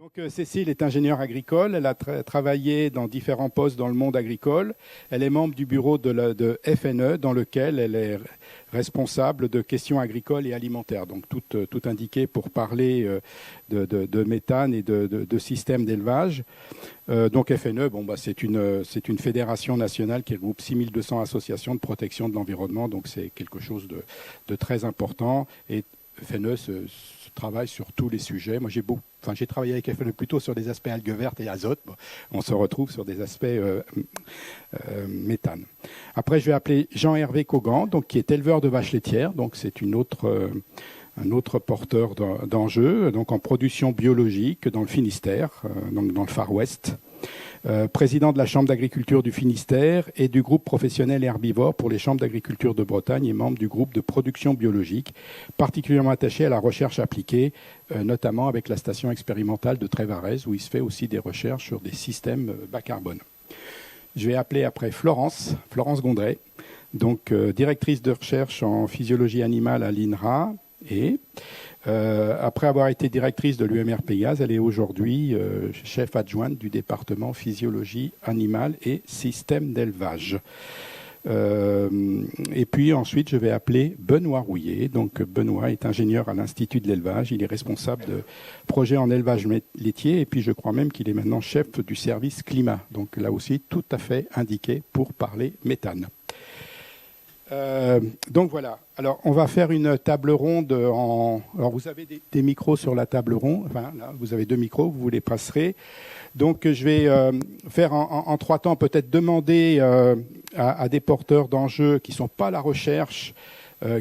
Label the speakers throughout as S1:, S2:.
S1: Donc, Cécile est ingénieure agricole, elle a travaillé dans différents postes dans le monde agricole. Elle est membre du bureau de FNE dans lequel elle est responsable de questions agricoles et alimentaires. Donc tout indiqué pour parler de méthane et de systèmes d'élevage. Donc FNE, c'est une fédération nationale qui regroupe 6200 associations de protection de l'environnement. Donc c'est quelque chose de très important. Et FNE se travaille sur tous les sujets. Moi, j'ai travaillé avec FNE plutôt sur des aspects algues vertes et azote. Bon, on se retrouve sur des aspects méthane. Après, je vais appeler Jean-Hervé Cogan, donc, qui est éleveur de vaches laitières. Donc, c'est un autre porteur d'enjeux, donc en production biologique dans le Finistère, donc dans le Far West. Président de la Chambre d'agriculture du Finistère et du groupe professionnel herbivore pour les chambres d'agriculture de Bretagne et membre du groupe de production biologique, particulièrement attaché à la recherche appliquée, notamment avec la station expérimentale de Trévarez, où il se fait aussi des recherches sur des systèmes bas carbone. Je vais appeler après Florence Gondret, donc directrice de recherche en physiologie animale à l'INRA, et après avoir été directrice de l'UMR Pégase, elle est aujourd'hui chef adjointe du département physiologie animale et système d'élevage. Et puis ensuite, je vais appeler Benoît Rouillet. Donc Benoît est ingénieur à l'Institut de l'élevage. Il est responsable de projets en élevage laitier et puis je crois même qu'il est maintenant chef du service climat. Donc là aussi, tout à fait indiqué pour parler méthane. Donc voilà. Alors on va faire une table ronde. Alors vous avez des micros sur la table ronde. Enfin là, vous avez 2 micros. Vous les passerez. Donc je vais faire en 3 temps, peut-être demander à des porteurs d'enjeux qui ne sont pas à la recherche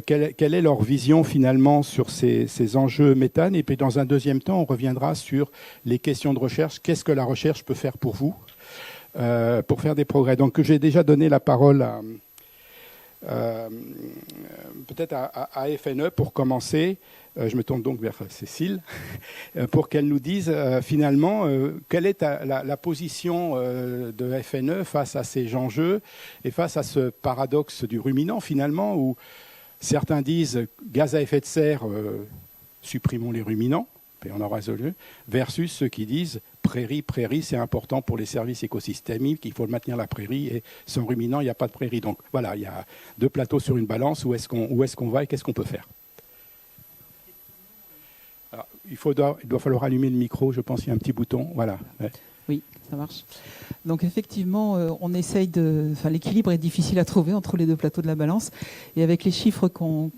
S1: quelle est leur vision finalement sur ces enjeux méthane. Et puis dans un deuxième temps, on reviendra sur les questions de recherche. Qu'est-ce que la recherche peut faire pour vous pour faire des progrès. Donc j'ai déjà donné la parole peut-être à FNE pour commencer. Je me tourne donc vers Cécile pour qu'elle nous dise finalement quelle est la position de FNE face à ces enjeux et face à ce paradoxe du ruminant finalement où certains disent gaz à effet de serre, supprimons les ruminants, et on aura résolu, versus ceux qui disent prairie, c'est important pour les services écosystémiques, il faut maintenir la prairie et sans ruminants, il n'y a pas de prairie. Donc voilà, il y a 2 plateaux sur une balance, où est-ce qu'on va et qu'est-ce qu'on peut faire. Alors, il doit falloir allumer le micro, je pense qu'il y a un petit bouton. Voilà. Ouais.
S2: Oui, ça marche. Donc effectivement, on essaye l'équilibre est difficile à trouver entre les 2 plateaux de la balance. Et avec les chiffres qu'on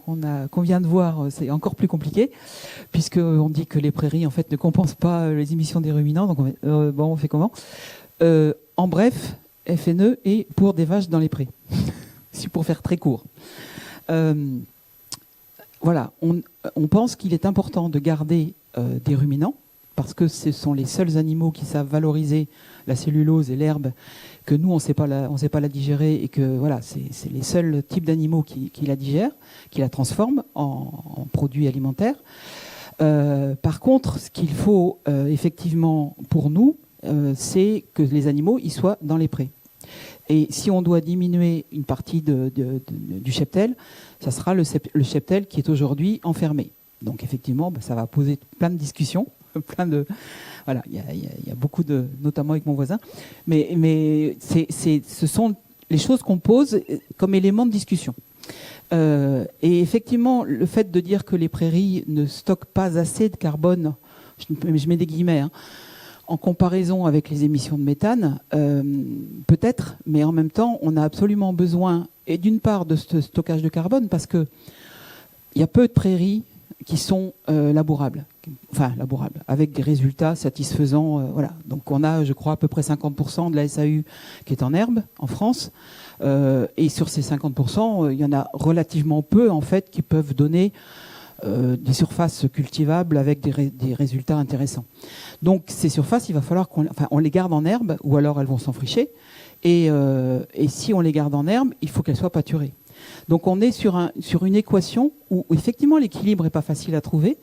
S2: vient de voir, c'est encore plus compliqué, puisqu'on dit que les prairies en fait ne compensent pas les émissions des ruminants. Donc on fait comment En bref, FNE est pour des vaches dans les prés. C'est pour faire très court. Voilà, on pense qu'il est important de garder des ruminants, parce que ce sont les seuls animaux qui savent valoriser la cellulose et l'herbe, que nous, on ne sait pas la digérer, et que voilà, c'est les seuls types d'animaux qui la digèrent, qui la transforment en produits alimentaires. Par contre, ce qu'il faut effectivement pour nous, c'est que les animaux ils soient dans les prés. Et si on doit diminuer une partie du cheptel, ça sera le cheptel qui est aujourd'hui enfermé. Donc effectivement, ça va poser plein de discussions. Voilà, il y a beaucoup notamment avec mon voisin, mais ce sont les choses qu'on pose comme éléments de discussion. Et effectivement, le fait de dire que les prairies ne stockent pas assez de carbone, je mets des guillemets, en comparaison avec les émissions de méthane, peut-être, mais en même temps, on a absolument besoin, et d'une part, de ce stockage de carbone, parce que il y a peu de prairies qui sont labourables, avec des résultats satisfaisants. Voilà. Donc on a, je crois, à peu près 50% de la SAU qui est en herbe en France. Et sur ces 50%, il y en a relativement peu en fait qui peuvent donner des surfaces cultivables avec des résultats intéressants. Donc ces surfaces, il va falloir on les garde en herbe, ou alors elles vont s'enfricher. Et si on les garde en herbe, il faut qu'elles soient pâturées. Donc on est sur une équation où effectivement l'équilibre n'est pas facile à trouver.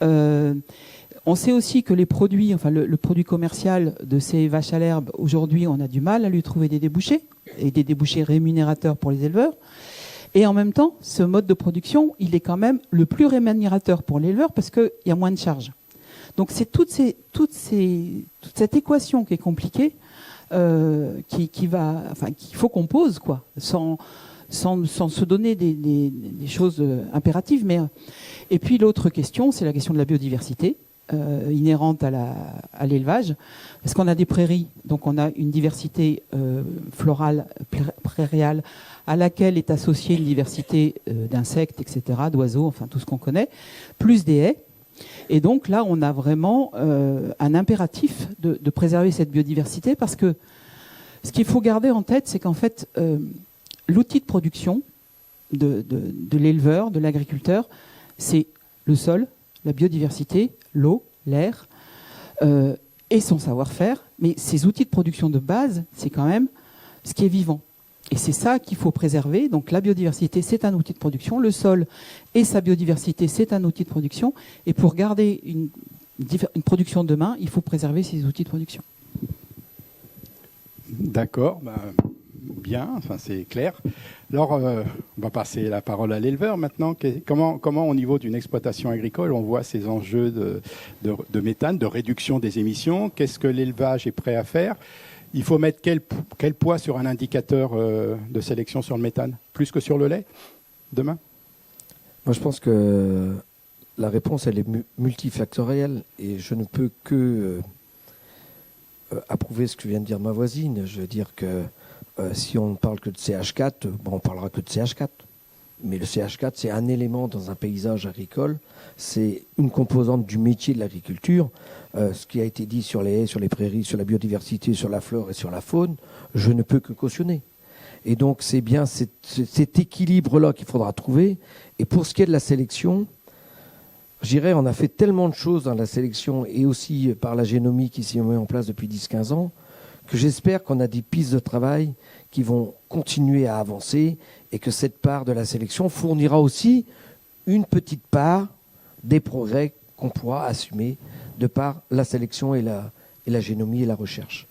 S2: On sait aussi que les produits, le produit commercial de ces vaches à l'herbe, aujourd'hui on a du mal à lui trouver des débouchés, et des débouchés rémunérateurs pour les éleveurs. Et en même temps, ce mode de production, il est quand même le plus rémunérateur pour l'éleveur parce qu'il y a moins de charges. Donc c'est toute cette équation qui est compliquée, qu'il faut qu'on pose, quoi, sans se donner des choses impératives. Et puis l'autre question, c'est la question de la biodiversité inhérente à l'élevage. Parce qu'on a des prairies, donc on a une diversité florale, prairiale, à laquelle est associée une diversité d'insectes, etc., d'oiseaux, enfin tout ce qu'on connaît, plus des haies. Et donc là, on a vraiment un impératif de préserver cette biodiversité, parce que ce qu'il faut garder en tête, c'est qu'en fait, l'outil de production de l'éleveur, de l'agriculteur, c'est le sol, la biodiversité, l'eau, l'air et son savoir-faire. Mais ces outils de production de base, c'est quand même ce qui est vivant. Et c'est ça qu'il faut préserver. Donc la biodiversité, c'est un outil de production. Le sol et sa biodiversité, c'est un outil de production. Et pour garder une production de demain, il faut préserver ces outils de production.
S1: D'accord, bien, enfin, c'est clair. Alors, on va passer la parole à l'éleveur maintenant. Comment au niveau d'une exploitation agricole, on voit ces enjeux de méthane, de réduction des émissions? Qu'est-ce que l'élevage est prêt à faire? Il faut mettre quel poids sur un indicateur de sélection sur le méthane? Plus que sur le lait, demain?
S3: Moi, je pense que la réponse, elle est multifactorielle, et je ne peux que approuver ce que vient de dire ma voisine. Je veux dire que si on ne parle que de CH4, on parlera que de CH4. Mais le CH4, c'est un élément dans un paysage agricole, c'est une composante du métier de l'agriculture. Ce qui a été dit sur les haies, sur les prairies, sur la biodiversité, sur la flore et sur la faune, je ne peux que cautionner. Et donc c'est bien cet équilibre-là qu'il faudra trouver. Et pour ce qui est de la sélection, je dirais, on a fait tellement de choses dans la sélection, et aussi par la génomie qui s'y met en place depuis 10-15 ans, que j'espère qu'on a des pistes de travail qui vont continuer à avancer, et que cette part de la sélection fournira aussi une petite part des progrès qu'on pourra assumer de par la sélection et la génomie et la recherche.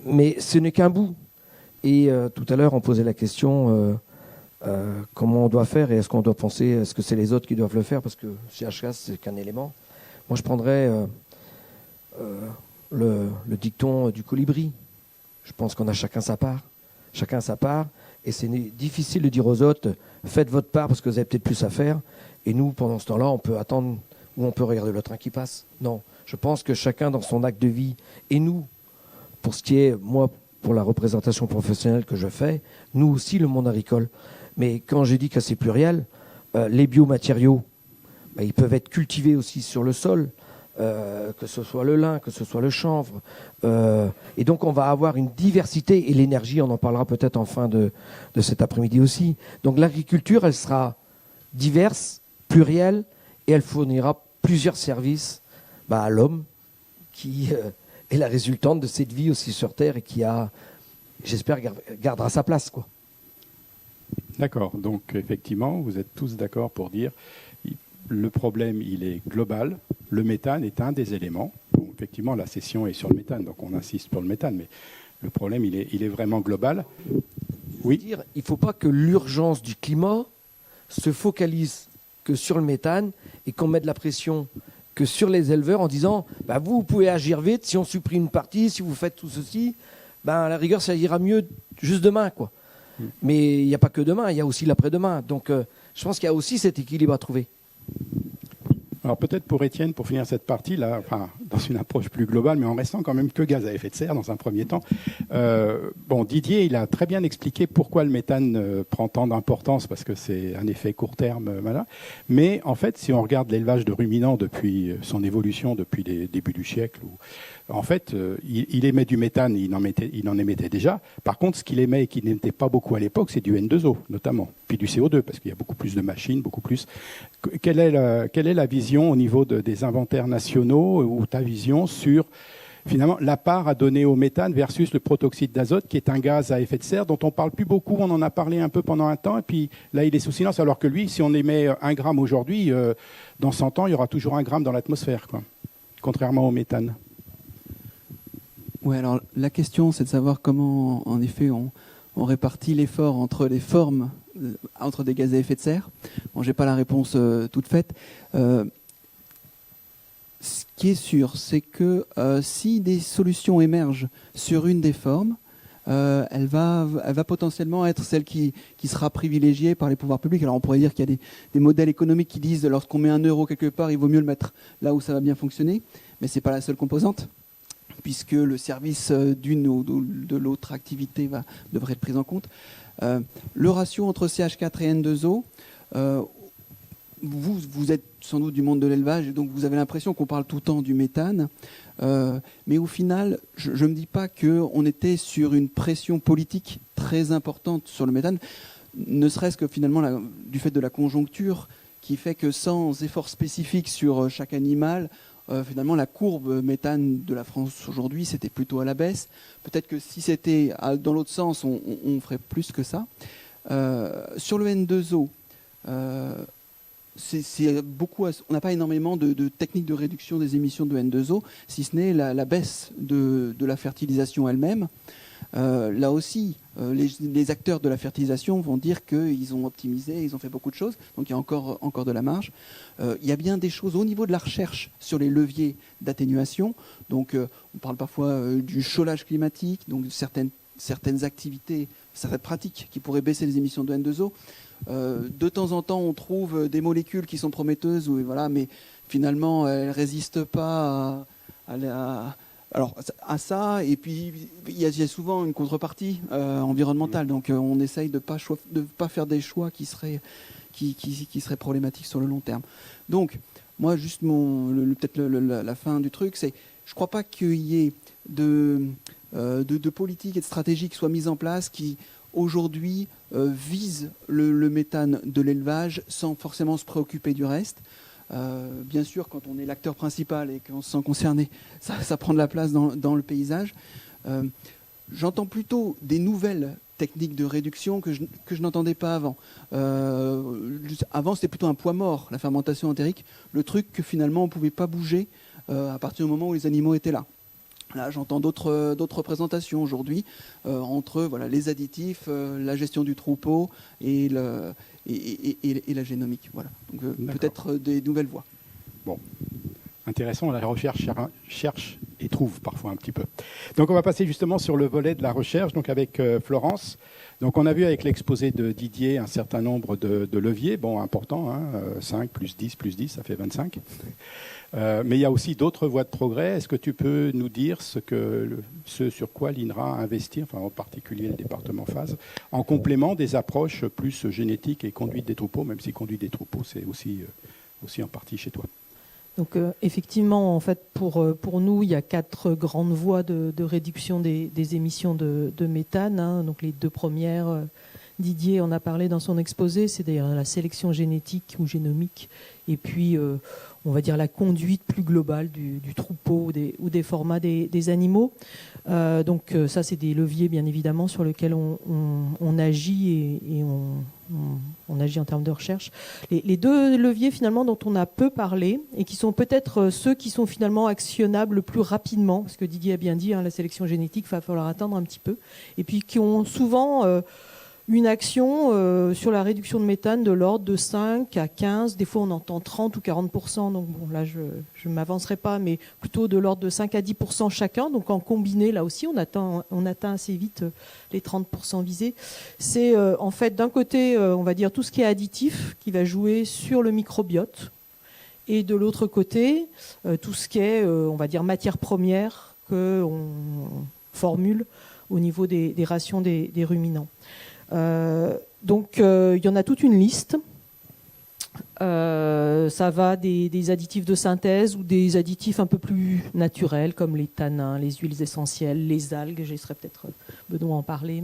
S3: Mais ce n'est qu'un bout. Et tout à l'heure, on posait la question comment on doit faire, et est-ce qu'on doit penser, est-ce que c'est les autres qui doivent le faire, parce que CHK, c'est qu'un élément. Moi, je prendrais le dicton du colibri. Je pense qu'on a chacun sa part. Chacun sa part. Et c'est difficile de dire aux autres, faites votre part parce que vous avez peut-être plus à faire. Et nous, pendant ce temps-là, on peut attendre ou on peut regarder le train qui passe. Non, je pense que chacun dans son acte de vie, et nous, pour ce qui est, moi, pour la représentation professionnelle que je fais, nous aussi, le monde agricole. Mais quand j'ai dit que c'est pluriel, les biomatériaux, ils peuvent être cultivés aussi sur le sol, que ce soit le lin, que ce soit le chanvre. Et donc on va avoir une diversité, et l'énergie, on en parlera peut-être en fin de cet après-midi aussi. Donc l'agriculture, elle sera diverse, plurielle, et elle fournira plusieurs services à l'homme, qui est la résultante de cette vie aussi sur Terre, et qui j'espère, gardera sa place, quoi.
S1: D'accord, donc effectivement, vous êtes tous d'accord pour dire le problème, il est global. Le méthane est un des éléments. Bon, effectivement, la session est sur le méthane, donc on insiste pour le méthane, mais le problème, il est vraiment global. Oui.
S3: Il ne faut pas que l'urgence du climat se focalise que sur le méthane, et qu'on mette de la pression que sur les éleveurs en disant vous pouvez agir vite, si on supprime une partie, si vous faites tout ceci, à la rigueur, ça ira mieux juste demain, quoi. Mais il n'y a pas que demain, il y a aussi l'après-demain. Donc je pense qu'il y a aussi cet équilibre à trouver.
S1: Alors peut-être pour Étienne, pour finir cette partie-là, enfin, dans une approche plus globale, mais en restant quand même que gaz à effet de serre dans un premier temps. Didier, il a très bien expliqué pourquoi le méthane prend tant d'importance, parce que c'est un effet court terme. Voilà. Mais en fait, si on regarde l'élevage de ruminants depuis son évolution, depuis les débuts du siècle, en fait, il émet du méthane, il en émettait déjà. Par contre, ce qu'il émet et qui n'était pas beaucoup à l'époque, c'est du N2O, notamment. Puis du CO2, parce qu'il y a beaucoup plus de machines, beaucoup plus. Quelle est la vision au niveau des inventaires nationaux, ou ta vision sur, finalement, la part à donner au méthane versus le protoxyde d'azote, qui est un gaz à effet de serre dont on ne parle plus beaucoup, on en a parlé un peu pendant un temps, et puis là, il est sous silence, alors que lui, si on émet 1 gramme aujourd'hui, dans 100 ans, il y aura toujours 1 gramme dans l'atmosphère, quoi, contrairement au méthane.
S4: Oui, alors la question, c'est de savoir comment, en effet, on répartit l'effort entre les formes, entre des gaz à effet de serre. Bon, j'ai pas la réponse toute faite. Ce qui est sûr, c'est que si des solutions émergent sur une des formes, elle va potentiellement être celle qui sera privilégiée par les pouvoirs publics. Alors on pourrait dire qu'il y a des modèles économiques qui disent lorsqu'on met 1 euro quelque part, il vaut mieux le mettre là où ça va bien fonctionner, mais ce n'est pas la seule composante, puisque le service d'une ou de l'autre activité devrait être pris en compte. Le ratio entre CH4 et N2O, vous êtes sans doute du monde de l'élevage, et donc vous avez l'impression qu'on parle tout le temps du méthane, mais au final, je ne me dis pas qu'on était sur une pression politique très importante sur le méthane, ne serait-ce que finalement du fait de la conjoncture, qui fait que sans effort spécifique sur chaque animal, finalement la courbe méthane de la France aujourd'hui, c'était plutôt à la baisse. Peut-être que si c'était dans l'autre sens, on ferait plus que ça. Sur le N2O, on n'a pas énormément de techniques de réduction des émissions de N2O, si ce n'est la baisse de la fertilisation elle-même. Là aussi, les acteurs de la fertilisation vont dire qu'ils ont optimisé, ils ont fait beaucoup de choses, donc il y a encore de la marge. Il y a bien des choses au niveau de la recherche sur les leviers d'atténuation. Donc on parle parfois du chaulage climatique, donc certaines activités, certaines pratiques qui pourraient baisser les émissions de N2O. De temps en temps, on trouve des molécules qui sont prometteuses, mais finalement, elles ne résistent pas à ça. Et puis, il y a souvent une contrepartie environnementale. Donc, on essaye de ne pas faire des choix qui seraient problématiques sur le long terme. Donc, moi, juste peut-être la fin du truc, c'est je ne crois pas qu'il y ait de politique et de stratégie qui soient mises en place qui aujourd'hui vise le méthane de l'élevage sans forcément se préoccuper du reste. Bien sûr, quand on est l'acteur principal et qu'on se sent concerné, ça prend de la place dans le paysage. J'entends plutôt des nouvelles techniques de réduction que je n'entendais pas avant. Avant, c'était plutôt un poids mort, la fermentation entérique, le truc que finalement on ne pouvait pas bouger à partir du moment où les animaux étaient là. Là, j'entends d'autres présentations aujourd'hui entre les additifs, la gestion du troupeau et la génomique. Voilà. Donc peut-être des nouvelles voies.
S1: Bon, intéressant. La recherche cherche et trouve parfois un petit peu. Donc on va passer justement sur le volet de la recherche, donc avec Florence. Donc on a vu avec l'exposé de Didier un certain nombre de leviers, importants, 5 plus 10 plus 10, ça fait 25. Mais il y a aussi d'autres voies de progrès. Est-ce que tu peux nous dire ce sur quoi l'INRA investit, en particulier le département phase, en complément des approches plus génétiques et conduite des troupeaux, même si conduite des troupeaux, c'est aussi en partie chez toi.
S5: Donc effectivement, en fait, pour nous, il y a 4 grandes voies de réduction des émissions de méthane. Donc les 2 premières, Didier en a parlé dans son exposé, c'est d'ailleurs la sélection génétique ou génomique, et puis on va dire la conduite plus globale du troupeau ou des formats des animaux. Donc ça, c'est des leviers, bien évidemment, sur lesquels on agit et on agit en termes de recherche. Les 2 leviers, finalement, dont on a peu parlé et qui sont peut-être ceux qui sont finalement actionnables le plus rapidement, parce que Didier a bien dit, la sélection génétique, il va falloir attendre un petit peu, et puis qui ont souvent une action sur la réduction de méthane de l'ordre de 5 à 15, des fois on entend 30 ou 40%, donc là je ne m'avancerai pas, mais plutôt de l'ordre de 5 à 10% chacun, donc en combiné là aussi on atteint assez vite les 30% visés. C'est en fait d'un côté on va dire tout ce qui est additif qui va jouer sur le microbiote, et de l'autre côté tout ce qui est on va dire matière première qu'on formule au niveau des rations des ruminants. Donc il y en a toute une liste. Ça va des additifs de synthèse ou des additifs un peu plus naturels comme les tanins, les huiles essentielles, les algues. J'essaierai peut-être Benoît en parler.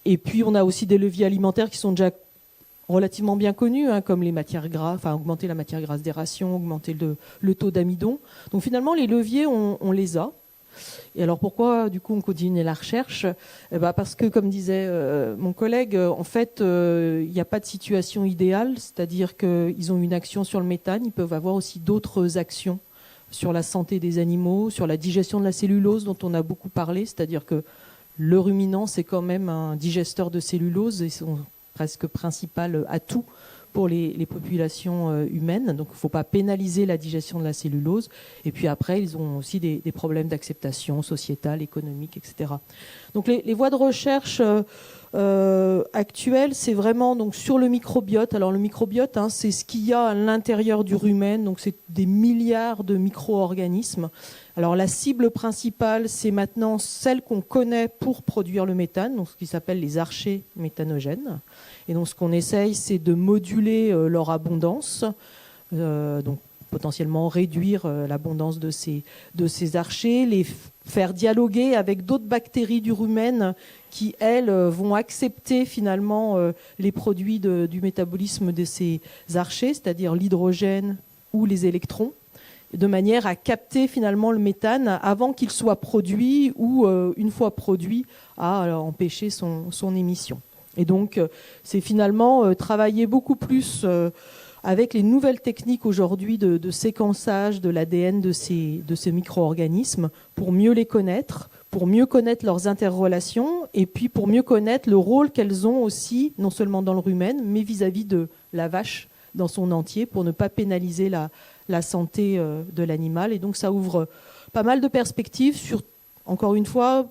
S5: Et puis on a aussi des leviers alimentaires qui sont déjà relativement bien connus, comme les matières grasses, augmenter la matière grasse des rations, augmenter le taux d'amidon. Donc finalement les leviers on les a. Et alors pourquoi du coup on continue la recherche ? Parce que comme disait mon collègue, en fait il n'y a pas de situation idéale, c'est-à-dire qu'ils ont une action sur le méthane, ils peuvent avoir aussi d'autres actions sur la santé des animaux, sur la digestion de la cellulose dont on a beaucoup parlé, c'est-à-dire que le ruminant c'est quand même un digesteur de cellulose et son presque principal atout pour les populations humaines. Donc il ne faut pas pénaliser la digestion de la cellulose. Et puis après, ils ont aussi des problèmes d'acceptation sociétale, économique, etc. Donc les voies de recherche actuelles, c'est vraiment donc, sur le microbiote. Alors le microbiote, c'est ce qu'il y a à l'intérieur du rumen. Donc c'est des milliards de micro-organismes. Alors la cible principale, c'est maintenant celle qu'on connaît pour produire le méthane, donc ce qui s'appelle les archées méthanogènes. Et donc ce qu'on essaye, c'est de moduler leur abondance, donc potentiellement réduire l'abondance de ces archées, les faire dialoguer avec d'autres bactéries du rumen qui, elles, vont accepter finalement les produits du métabolisme de ces archées, c'est-à-dire l'hydrogène ou les électrons, de manière à capter finalement le méthane avant qu'il soit produit ou, une fois produit, à empêcher son émission. Et donc, c'est finalement travailler beaucoup plus avec les nouvelles techniques aujourd'hui de séquençage de l'ADN de ces micro-organismes pour mieux les connaître, pour mieux connaître leurs interrelations et puis pour mieux connaître le rôle qu'elles ont aussi, non seulement dans le rumen, mais vis-à-vis de la vache dans son entier pour ne pas pénaliser la santé de l'animal. Et donc ça ouvre pas mal de perspectives sur, encore une fois,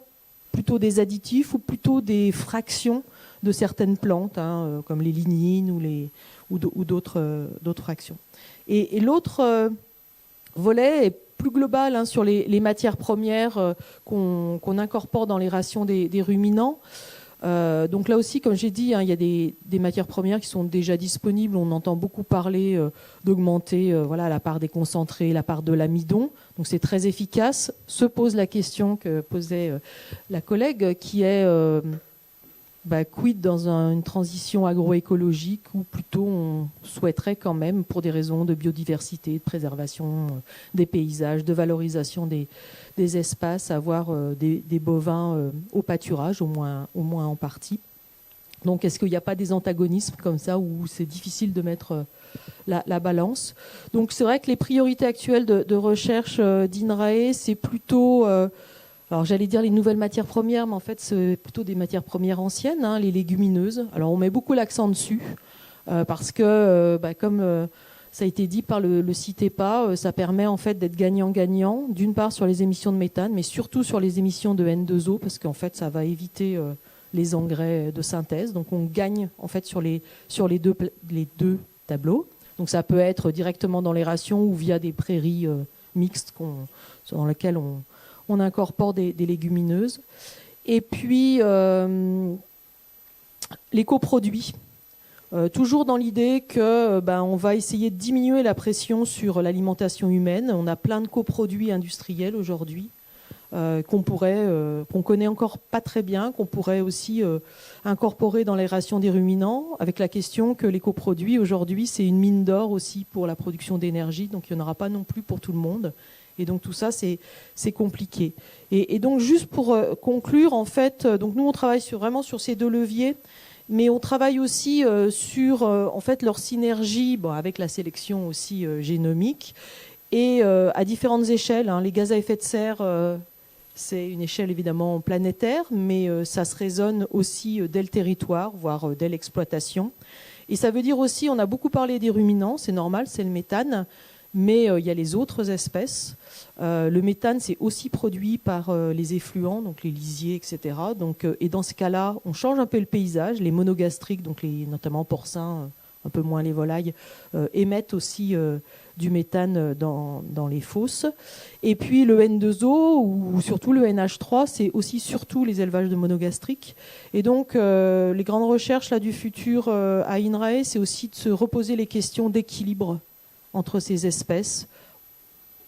S5: plutôt des additifs ou plutôt des fractions de certaines plantes, comme les lignines ou d'autres fractions. Et l'autre volet est plus global sur les matières premières qu'on incorpore dans les rations des ruminants. Donc là aussi, comme j'ai dit, il y a des matières premières qui sont déjà disponibles. On entend beaucoup parler d'augmenter la part des concentrés, la part de l'amidon. Donc c'est très efficace. Se pose la question que posait la collègue, qui est quid dans une transition agroécologique, ou plutôt on souhaiterait quand même, pour des raisons de biodiversité, de préservation des paysages, de valorisation des espaces, avoir des bovins au pâturage, au moins en partie. Donc est-ce qu'il n'y a pas des antagonismes comme ça où c'est difficile de mettre la balance? Donc c'est vrai que les priorités actuelles de recherche d'INRAE, c'est plutôt... alors j'allais dire les nouvelles matières premières, mais en fait c'est plutôt des matières premières anciennes, les légumineuses. Alors on met beaucoup l'accent dessus, parce que comme ça a été dit par le CITEPA, ça permet en fait d'être gagnant-gagnant, d'une part sur les émissions de méthane, mais surtout sur les émissions de N2O, parce qu'en fait ça va éviter les engrais de synthèse. Donc on gagne en fait sur les deux tableaux. Donc ça peut être directement dans les rations ou via des prairies mixtes dans lesquelles on incorpore des légumineuses. Et puis, les coproduits. Toujours dans l'idée qu'on va essayer de diminuer la pression sur l'alimentation humaine. On a plein de coproduits industriels aujourd'hui qu'on connaît encore pas très bien, qu'on pourrait aussi incorporer dans les rations des ruminants, avec la question que les coproduits, aujourd'hui, c'est une mine d'or aussi pour la production d'énergie. Donc, il n'y en aura pas non plus pour tout le monde. Et donc tout ça, c'est compliqué. Et donc juste pour conclure, en fait, donc nous on travaille vraiment sur ces deux leviers, mais on travaille aussi sur en fait leur synergie, avec la sélection aussi génomique, et à différentes échelles. Les gaz à effet de serre, c'est une échelle évidemment planétaire, mais ça se raisonne aussi dès le territoire, voire dès l'exploitation. Et ça veut dire aussi, on a beaucoup parlé des ruminants, c'est normal, c'est le méthane. Mais il y a les autres espèces. Le méthane, c'est aussi produit par les effluents, donc les lisiers, etc. Donc, et dans ce cas-là, on change un peu le paysage. Les monogastriques, donc notamment porcins, un peu moins les volailles, émettent aussi du méthane dans les fosses. Et puis le N2O, ou surtout le NH3, c'est aussi surtout les élevages de monogastriques. Et donc, les grandes recherches du futur à INRAE, c'est aussi de se reposer les questions d'équilibre entre ces espèces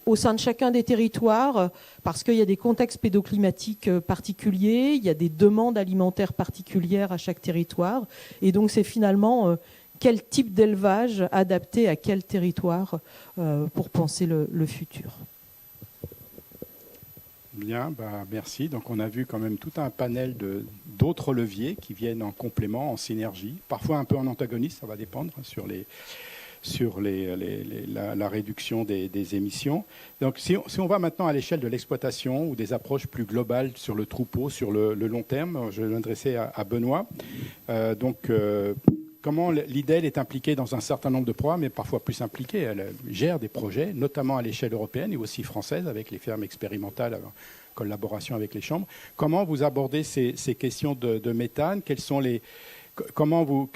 S5: au sein de chacun des territoires, parce qu'il y a des contextes pédoclimatiques particuliers, il y a des demandes alimentaires particulières à chaque territoire, et donc c'est finalement quel type d'élevage adapté à quel territoire pour penser le futur.
S1: Bien, merci. Donc on a vu quand même tout un panel d'autres leviers qui viennent en complément, en synergie, parfois un peu en antagonisme, ça va dépendre sur la réduction des émissions. Donc si on va maintenant à l'échelle de l'exploitation ou des approches plus globales sur le troupeau, sur le long terme, je vais m'adresser à Benoît. comment l'IDEL est impliquée dans un certain nombre de programmes, mais parfois plus impliquée. Elle gère des projets, notamment à l'échelle européenne et aussi française, avec les fermes expérimentales, en collaboration avec les chambres. Comment vous abordez ces questions de méthane? Quelles sont les... Comment vous...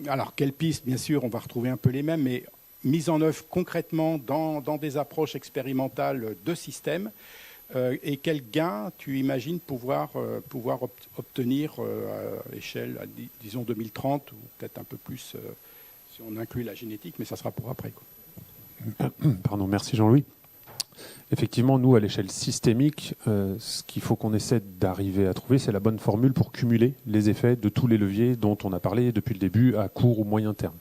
S1: alors, quelles pistes, bien sûr, on va retrouver un peu les mêmes, mais mise en œuvre concrètement dans des approches expérimentales de systèmes, et quels gains tu imagines pouvoir obtenir à l'échelle, disons 2030, ou peut-être un peu plus si on inclut la génétique, mais ça sera pour après, quoi.
S6: Pardon, merci Jean-Louis. Effectivement, nous, à l'échelle systémique, ce qu'il faut qu'on essaie d'arriver à trouver, c'est la bonne formule pour cumuler les effets de tous les leviers dont on a parlé depuis le début, à court ou moyen terme.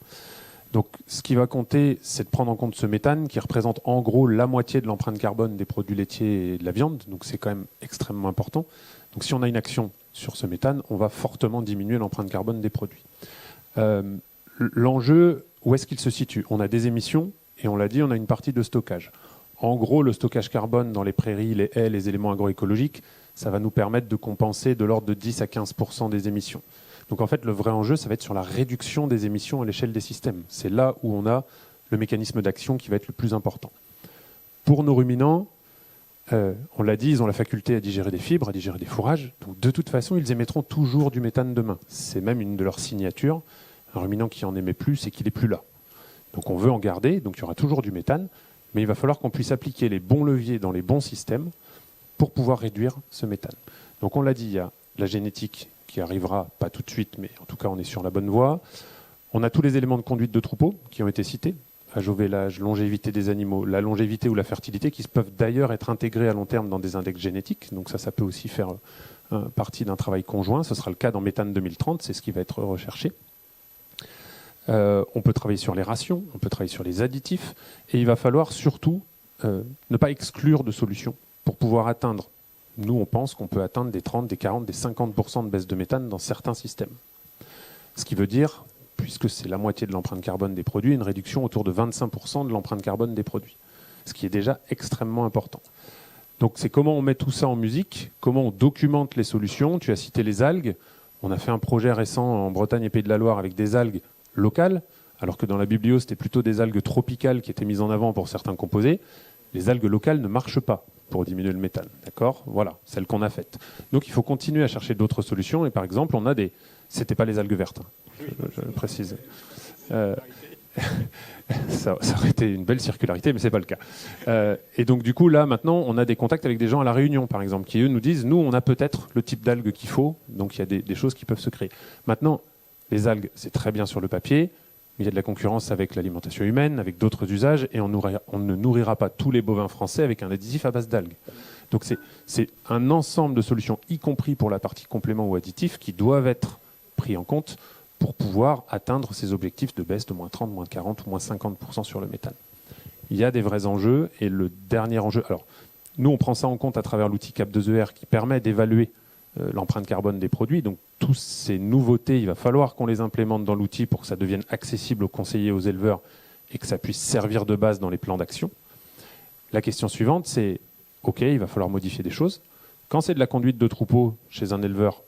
S6: Donc, ce qui va compter, c'est de prendre en compte ce méthane, qui représente en gros la moitié de l'empreinte carbone des produits laitiers et de la viande. Donc, c'est quand même extrêmement important. Donc, si on a une action sur ce méthane, on va fortement diminuer l'empreinte carbone des produits. L'enjeu, où est-ce qu'il se situe? On a des émissions, et on l'a dit, on a une partie de stockage. En gros, le stockage carbone dans les prairies, les haies, les éléments agroécologiques, ça va nous permettre de compenser de l'ordre de 10 à 15% des émissions. Donc en fait, le vrai enjeu, ça va être sur la réduction des émissions à l'échelle des systèmes. C'est là où on a le mécanisme d'action qui va être le plus important. Pour nos ruminants, on l'a dit, ils ont la faculté à digérer des fibres, à digérer des fourrages. Donc de toute façon, ils émettront toujours du méthane demain. C'est même une de leurs signatures. Un ruminant qui en émet plus, c'est qu'il n'est plus là. Donc on veut en garder, donc il y aura toujours du méthane, mais il va falloir qu'on puisse appliquer les bons leviers dans les bons systèmes pour pouvoir réduire ce méthane. Donc on l'a dit, il y a la génétique qui arrivera pas tout de suite, mais en tout cas on est sur la bonne voie. On a tous les éléments de conduite de troupeau qui ont été cités, ajouvélage, longévité des animaux, la longévité ou la fertilité, qui peuvent d'ailleurs être intégrés à long terme dans des index génétiques. Donc ça peut aussi faire partie d'un travail conjoint. Ce sera le cas dans Méthane 2030, c'est ce qui va être recherché. On peut travailler sur les rations, on peut travailler sur les additifs, et il va falloir surtout ne pas exclure de solutions pour pouvoir atteindre. Nous, on pense qu'on peut atteindre des 30, des 40, des 50% de baisse de méthane dans certains systèmes. Ce qui veut dire, puisque c'est la moitié de l'empreinte carbone des produits, une réduction autour de 25% de l'empreinte carbone des produits, ce qui est déjà extrêmement important. Donc c'est comment on met tout ça en musique, comment on documente les solutions. Tu as cité les algues. On a fait un projet récent en Bretagne et Pays de la Loire avec des algues locales, alors que dans la biblio, c'était plutôt des algues tropicales qui étaient mises en avant pour certains composés. Les algues locales ne marchent pas pour diminuer le méthane. D'accord ? Voilà, celles qu'on a faites. Donc il faut continuer à chercher d'autres solutions. Et par exemple, on a des... C'était pas les algues vertes, hein, je le précise. Ça aurait été une belle circularité, mais c'est pas le cas. Et donc du coup, là, maintenant, on a des contacts avec des gens à La Réunion, par exemple, qui eux nous disent, nous, on a peut-être le type d'algues qu'il faut, donc il y a des choses qui peuvent se créer. Maintenant, les algues, c'est très bien sur le papier, mais il y a de la concurrence avec l'alimentation humaine, avec d'autres usages, et on ne nourrira pas tous les bovins français avec un additif à base d'algues. Donc c'est un ensemble de solutions, y compris pour la partie complément ou additif, qui doivent être pris en compte pour pouvoir atteindre ces objectifs de baisse de moins 30, moins 40 ou moins 50% sur le méthane. Il y a des vrais enjeux, et le dernier enjeu... Alors, nous, on prend ça en compte à travers l'outil CAP2ER qui permet d'évaluer l'empreinte carbone des produits. Donc, toutes ces nouveautés, il va falloir qu'on les implémente dans l'outil pour que ça devienne accessible aux conseillers, aux éleveurs, et que ça puisse servir de base dans les plans d'action. La question suivante, c'est, OK, il va falloir modifier des choses. Quand c'est de la conduite de troupeau chez un éleveur,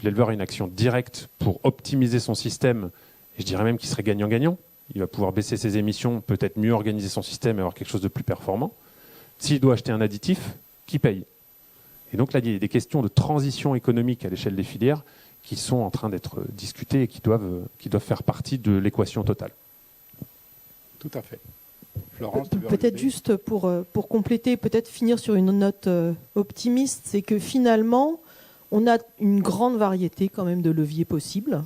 S6: l'éleveur a une action directe pour optimiser son système, et je dirais même qu'il serait gagnant-gagnant. Il va pouvoir baisser ses émissions, peut-être mieux organiser son système et avoir quelque chose de plus performant. S'il doit acheter un additif, qui paye ? Et donc là, il y a des questions de transition économique à l'échelle des filières qui sont en train d'être discutées et qui doivent faire partie de l'équation totale.
S1: Tout à fait. Florence,
S5: peut-être juste pour compléter, peut-être finir sur une note optimiste, c'est que finalement, on a une grande variété quand même de leviers possibles.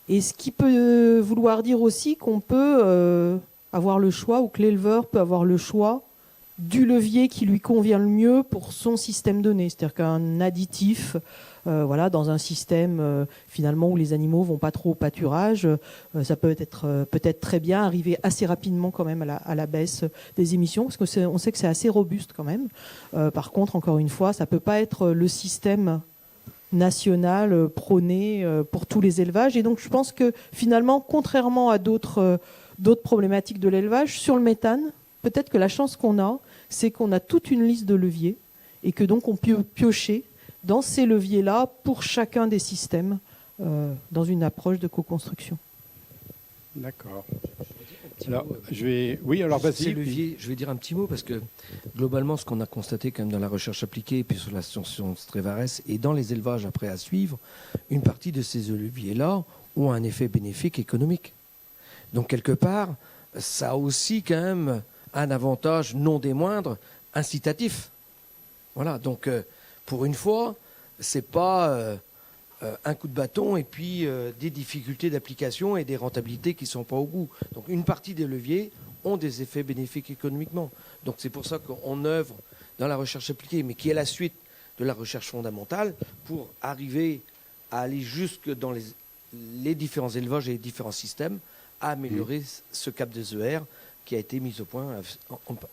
S5: Et ce qui peut vouloir dire aussi qu'on peut avoir le choix, ou que l'éleveur peut avoir le choix du levier qui lui convient le mieux pour son système donné. C'est-à-dire qu'un additif, dans un système finalement où les animaux vont pas trop au pâturage, ça peut être peut-être très bien, arriver assez rapidement quand même à la baisse des émissions, parce que on sait que c'est assez robuste quand même. Par contre, encore une fois, ça peut pas être le système national prôné pour tous les élevages. Et donc je pense que finalement, contrairement à d'autres problématiques de l'élevage, sur le méthane, peut-être que la chance qu'on a, c'est qu'on a toute une liste de leviers, et que donc on peut piocher dans ces leviers-là pour chacun des systèmes dans une approche de co-construction.
S1: D'accord. Alors, alors
S3: Ces
S1: vas-y.
S3: leviers, je vais dire un petit mot parce que globalement, ce qu'on a constaté quand même dans la recherche appliquée et puis sur la station Strévarès et dans les élevages après à suivre, une partie de ces leviers-là ont un effet bénéfique économique. Donc quelque part, ça a aussi quand même un avantage non des moindres, incitatif. Voilà, donc pour une fois, c'est pas un coup de bâton et puis des difficultés d'application et des rentabilités qui ne sont pas au goût. Donc une partie des leviers ont des effets bénéfiques économiquement. Donc c'est pour ça qu'on œuvre dans la recherche appliquée, mais qui est la suite de la recherche fondamentale pour arriver à aller jusque dans les différents élevages et les différents systèmes, à améliorer ce cap des ER qui a été mis au point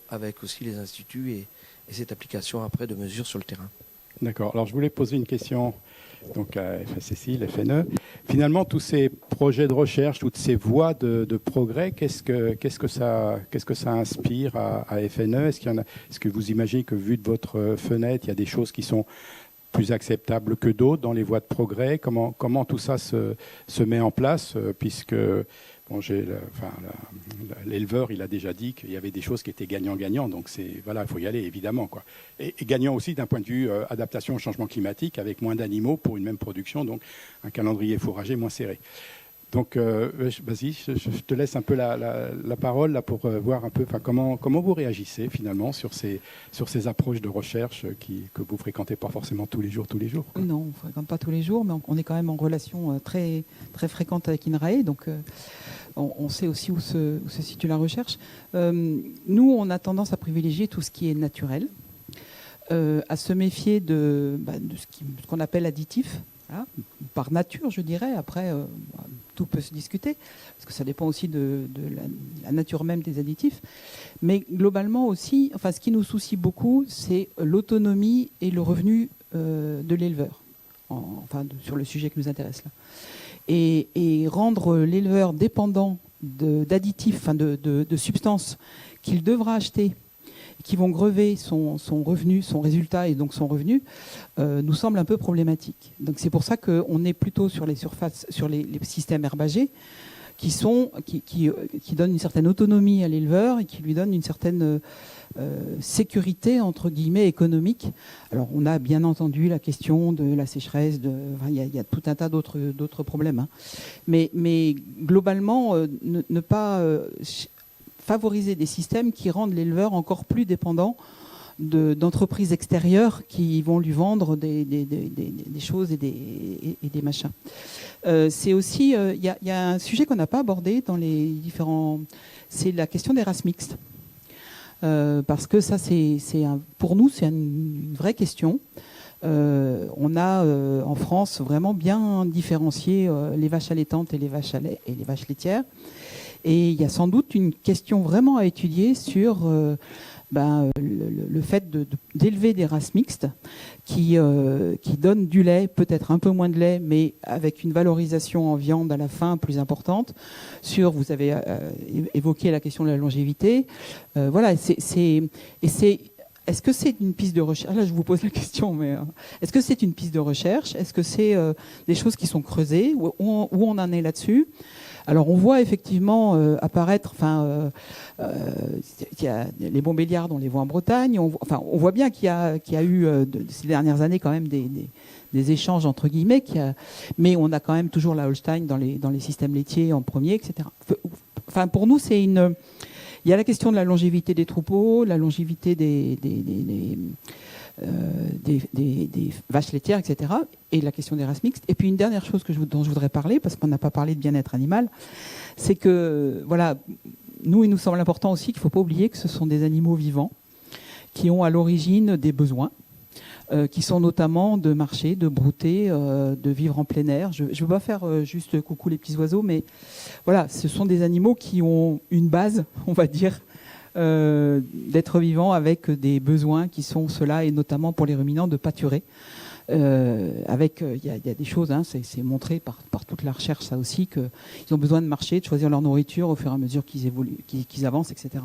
S3: avec aussi les instituts et cette application après de mesures sur le terrain.
S1: D'accord. Alors je voulais poser une question donc à FSSI, l'FNE. Finalement, tous ces projets de recherche, toutes ces voies de progrès, qu'est-ce que ça inspire à FNE? Est-ce que vous imaginez que, vu de votre fenêtre, il y a des choses qui sont plus acceptables que d'autres dans les voies de progrès? Comment tout ça se met en place, puisque bon, l'éleveur, il a déjà dit qu'il y avait des choses qui étaient gagnant-gagnant, donc il faut y aller évidemment, quoi. Et gagnant aussi d'un point de vue adaptation au changement climatique, avec moins d'animaux pour une même production, donc un calendrier fourragé moins serré. Donc, vas-y, je te laisse un peu la parole là, pour voir un peu comment vous réagissez finalement sur ces approches de recherche que vous fréquentez pas forcément tous les jours. Quoi.
S2: Non, on ne fréquente pas tous les jours, mais on est quand même en relation très, très fréquente avec INRAE, donc on sait aussi où se situe la recherche. Nous, on a tendance à privilégier tout ce qui est naturel, à se méfier de ce qu'on appelle additif. Voilà, par nature, je dirais. Après, tout peut se discuter, parce que ça dépend aussi de la nature même des additifs. Mais globalement aussi, ce qui nous soucie beaucoup, c'est l'autonomie et le revenu de l'éleveur, sur le sujet qui nous intéresse là. Et rendre l'éleveur dépendant d'additifs, de substances qu'il devra acheter, qui vont grever son revenu, son résultat et donc son revenu, nous semble un peu problématique. Donc c'est pour ça qu'on est plutôt sur les surfaces, sur les systèmes herbagés qui donnent une certaine autonomie à l'éleveur et qui lui donnent une certaine sécurité, entre guillemets, économique. Alors on a bien entendu la question de la sécheresse, il y a tout un tas d'autres problèmes. Hein. Mais globalement, ne pas... favoriser des systèmes qui rendent l'éleveur encore plus dépendant d'entreprises extérieures qui vont lui vendre des choses et des machins. C'est aussi, il y a un sujet qu'on n'a pas abordé dans les différents... C'est la question des races mixtes. Parce que ça, pour nous, c'est une vraie question. On a en France vraiment bien différencié les vaches allaitantes et les vaches à lait et les vaches laitières. Et il y a sans doute une question vraiment à étudier sur le fait d'élever des races mixtes qui donnent du lait, peut-être un peu moins de lait, mais avec une valorisation en viande à la fin plus importante. Vous avez évoqué la question de la longévité. Est-ce que c'est une piste de recherche? Là, je vous pose la question, mais est-ce que c'est une piste de recherche? Est-ce que c'est des choses qui sont creusées? Où on en est là-dessus? Alors, on voit effectivement apparaître, il y a les Montbéliardes, on les voit en Bretagne. On voit bien qu'il y a eu ces dernières années quand même des échanges entre guillemets. Mais on a quand même toujours la Holstein dans les systèmes laitiers en premier, etc. Pour nous, il y a la question de la longévité des troupeaux, la longévité des vaches laitières, etc. Et la question des races mixtes. Et puis une dernière chose dont je voudrais parler, parce qu'on n'a pas parlé de bien-être animal, c'est que, nous, il nous semble important aussi qu'il ne faut pas oublier que ce sont des animaux vivants qui ont à l'origine des besoins, qui sont notamment de marcher, de brouter, de vivre en plein air. Je ne veux pas faire juste coucou les petits oiseaux, mais voilà, ce sont des animaux qui ont une base, on va dire, d'être vivants avec des besoins qui sont ceux-là, et notamment pour les ruminants de pâturer. avec, il y a des choses, hein, c'est montré par toute la recherche, ça aussi, qu'ils ont besoin de marcher, de choisir leur nourriture au fur et à mesure qu'ils évoluent, qu'ils avancent, etc.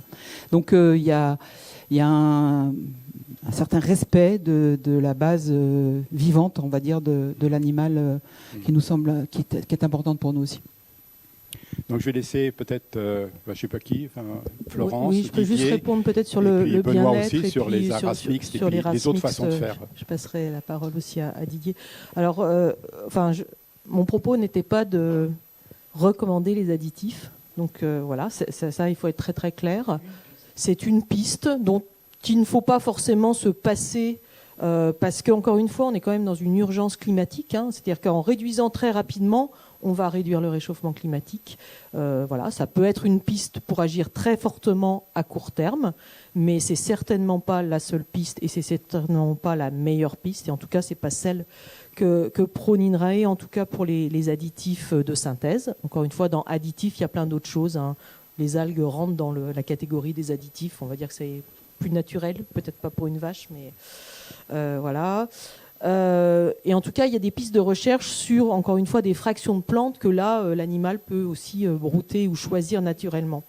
S2: Donc il y a un certain respect de la base vivante, on va dire, de l'animal qui nous semble, qui est importante pour nous aussi.
S1: Donc je vais laisser peut-être, je ne sais pas qui, Florence,
S5: oui, je peux
S1: Didier,
S5: juste répondre peut-être sur
S1: et
S5: le
S1: puis Benoît
S5: bien-être
S1: aussi,
S5: et
S1: sur
S5: puis
S1: les races mixtes et puis les autres façons de faire.
S5: Je passerai la parole aussi à Didier. Alors, mon propos n'était pas de recommander les additifs. Donc voilà, ça, il faut être très très clair. C'est une piste dont il ne faut pas forcément se passer. Parce qu'encore une fois, on est quand même dans une urgence climatique, hein, c'est-à-dire qu'en réduisant très rapidement, on va réduire le réchauffement climatique. Voilà, ça peut être une piste pour agir très fortement à court terme, mais c'est certainement pas la seule piste et c'est certainement pas la meilleure piste. Et en tout cas, c'est pas celle que prône INRAE, en tout cas pour les additifs de synthèse. Encore une fois, dans additifs, il y a plein d'autres choses, hein. Les algues rentrent dans la catégorie des additifs. On va dire que c'est plus naturel, peut-être pas pour une vache, mais voilà. Et en tout cas, il y a des pistes de recherche sur, encore une fois, des fractions de plantes que là, l'animal peut aussi brouter ou choisir naturellement.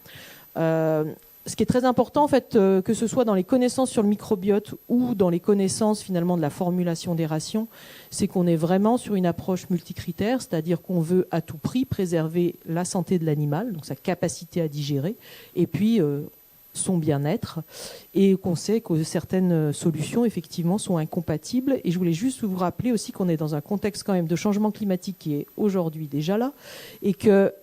S5: Ce qui est très important, en fait, que ce soit dans les connaissances sur le microbiote ou dans les connaissances finalement de la formulation des rations, c'est qu'on est vraiment sur une approche multicritère, c'est-à-dire qu'on veut à tout prix préserver la santé de l'animal, donc sa capacité à digérer, et puis son bien-être, et qu'on sait que certaines solutions effectivement sont incompatibles. Et je voulais juste vous rappeler aussi qu'on est dans un contexte quand même de changement climatique qui est aujourd'hui déjà là, et que